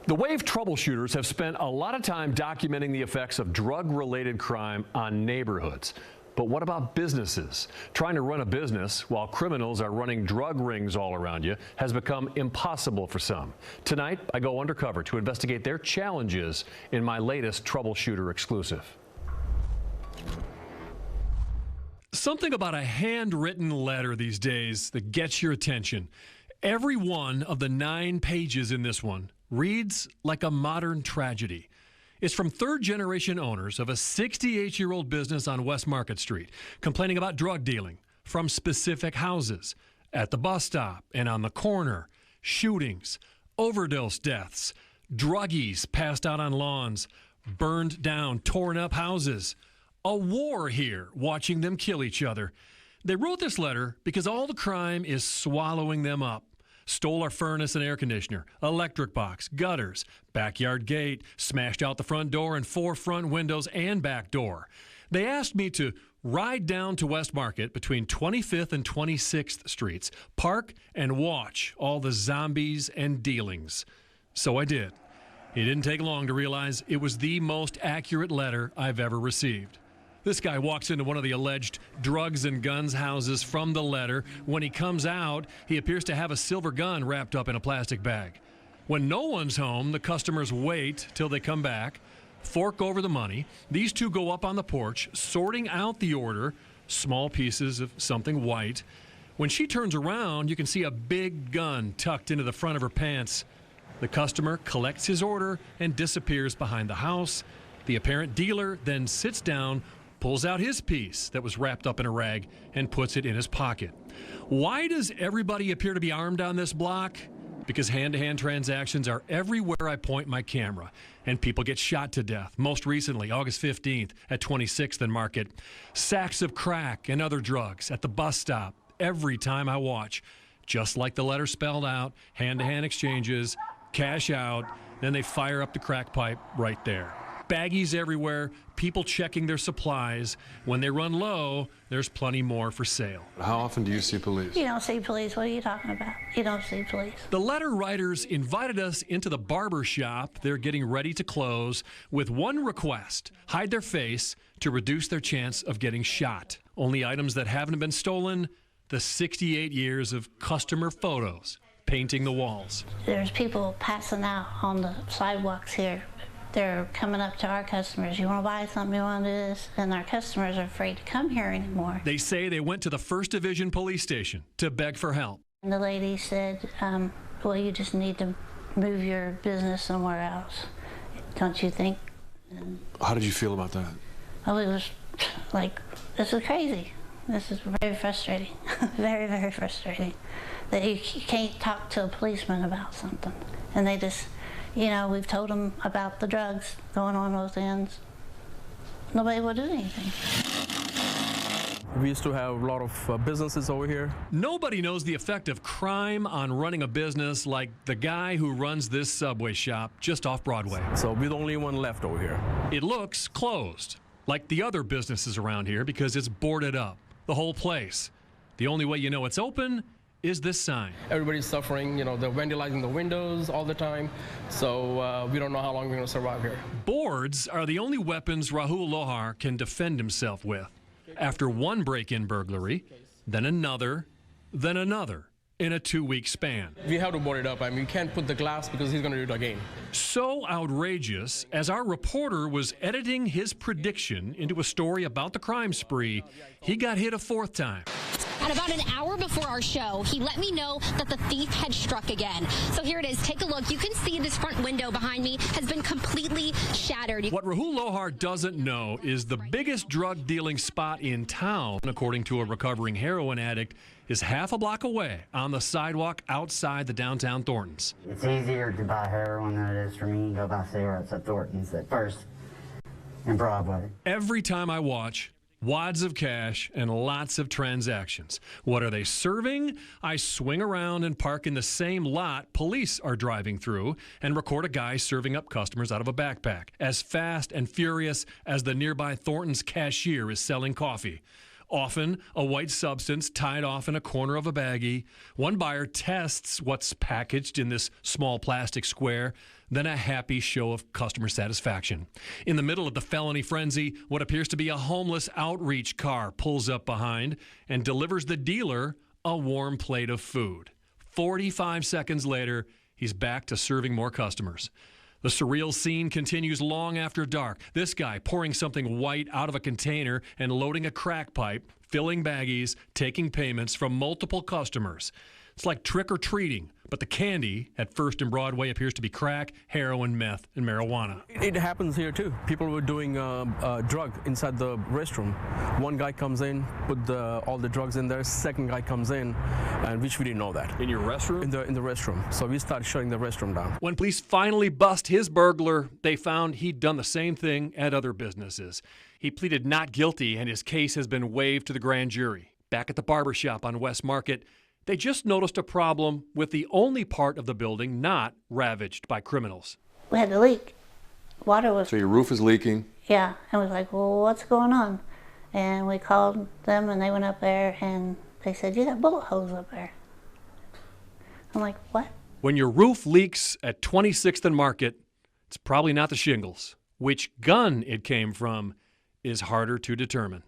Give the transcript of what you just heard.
The Wave troubleshooters have spent a lot of time documenting the effects of drug-related crime on neighborhoods. But what about businesses? Trying to run a business while criminals are running drug rings all around you has become impossible for some. Tonight, I go undercover to investigate their challenges in my latest Troubleshooter exclusive. Something about a handwritten letter these days that gets your attention. Every one of the 9 pages in this one reads like a modern tragedy. It's from third-generation owners of a 68-year-old business on West Market Street, complaining about drug dealing from specific houses, at the bus stop and on the corner, shootings, overdose deaths, druggies passed out on lawns, burned down, torn up houses. A war here, watching them kill each other. They wrote this letter because all the crime is swallowing them up. Stole our furnace and air conditioner, electric box, gutters, backyard gate, smashed out the front door and 4 front windows and back door. They asked me to ride down to West Market between 25th and 26th Streets, park and watch all the zombies and dealings. So I did. It didn't take long to realize it was the most accurate letter I've ever received. This guy walks into one of the alleged drugs and guns houses from the letter. When he comes out, he appears to have a silver gun wrapped up in a plastic bag. When no one's home, the customers wait till they come back, fork over the money. These two go up on the porch, sorting out the order, small pieces of something white. When she turns around, you can see a big gun tucked into the front of her pants. The customer collects his order and disappears behind the house. The apparent dealer then sits down, pulls out his piece that was wrapped up in a rag and puts it in his pocket. Why does everybody appear to be armed on this block? Because hand-to-hand transactions are everywhere I point my camera, and people get shot to death. Most recently, August 15th at 26th and Market. Sacks of crack and other drugs at the bus stop every time I watch. Just like the letter spelled out, hand-to-hand exchanges, cash out, then they fire up the crack pipe right there. Baggies everywhere, people checking their supplies. When they run low, there's plenty more for sale. How often do you see police? You don't see police. What are you talking about? You don't see police. The letter writers invited us into the barber shop. They're getting ready to close with one request: hide their face to reduce their chance of getting shot. Only items that haven't been stolen: the 68 years of customer photos painting the walls. There's people passing out on the sidewalks here. They're coming up to our customers. You want to buy something? You want to do this? And our customers are afraid to come here anymore. They say they went to the 1st Division police station to beg for help. And the lady said, well, you just need to move your business somewhere else, don't you think? And how did you feel about that? oh, it was like, this is crazy. This is very frustrating. Very, very frustrating. That you can't talk to a policeman about something. And they just, you know, we've told them about the drugs going on those ends. Nobody will do anything. We used to have a lot of businesses over here. Nobody knows the effect of crime on running a business like the guy who runs this Subway shop just off Broadway. So we're the only one left over here. It looks closed, like the other businesses around here, because it's boarded up, the whole place. The only way you know it's open is this sign. Everybody's suffering, you know, they're vandalizing the windows all the time, so we don't know how long we're going to survive here. Boards are the only weapons Rahul Lohar can defend himself with. After one break-in burglary, then another in a 2-week span. We have to board it up. I mean, we can't put the glass because he's going to do it again. So outrageous, as our reporter was editing his prediction into a story about the crime spree, he got hit a 4th time. And about an hour before our show, he let me know that the thief had struck again. So here it is. Take a look. You can see this front window behind me has been completely shattered. What Rahul Lohar doesn't know is the biggest drug dealing spot in town, according to a recovering heroin addict, is half a block away on the sidewalk outside the downtown Thorntons. It's easier to buy heroin than it is for me to go buy cigarettes at Thorntons at First and Broadway. Every time I watch, wads of cash and lots of transactions. What are they serving? I swing around and park in the same lot police are driving through and record a guy serving up customers out of a backpack, as fast and furious as the nearby Thornton's cashier is selling coffee. often a white substance tied off in a corner of a baggie. One buyer tests what's packaged in this small plastic square, then a happy show of customer satisfaction. In the middle of the felony frenzy, what appears to be a homeless outreach car pulls up behind and delivers the dealer a warm plate of food. 45 seconds later, he's back to serving more customers. The surreal scene continues long after dark. This guy pouring something white out of a container and loading a crack pipe, filling baggies, taking payments from multiple customers. It's like trick-or-treating, but the candy at First and Broadway appears to be crack, heroin, meth, and marijuana. It happens here too. People were doing a drug inside the restroom. One guy comes in, put all the drugs in there. Second guy comes in, and which we didn't know that. In your restroom? In the restroom. So we started shutting the restroom down. When police finally bust his burglar, they found he'd done the same thing at other businesses. He pleaded not guilty, and his case has been waived to the grand jury. Back at the barber shop on West Market, they just noticed a problem with the only part of the building not ravaged by criminals. We had the leak. Water was, So your roof is leaking. yeah, and we was like, well, what's going on? And we called them and they went up there and they said, you got bullet holes up there. I'm like, what? When your roof leaks at 26th and Market, it's probably not the shingles. Which gun it came from is harder to determine.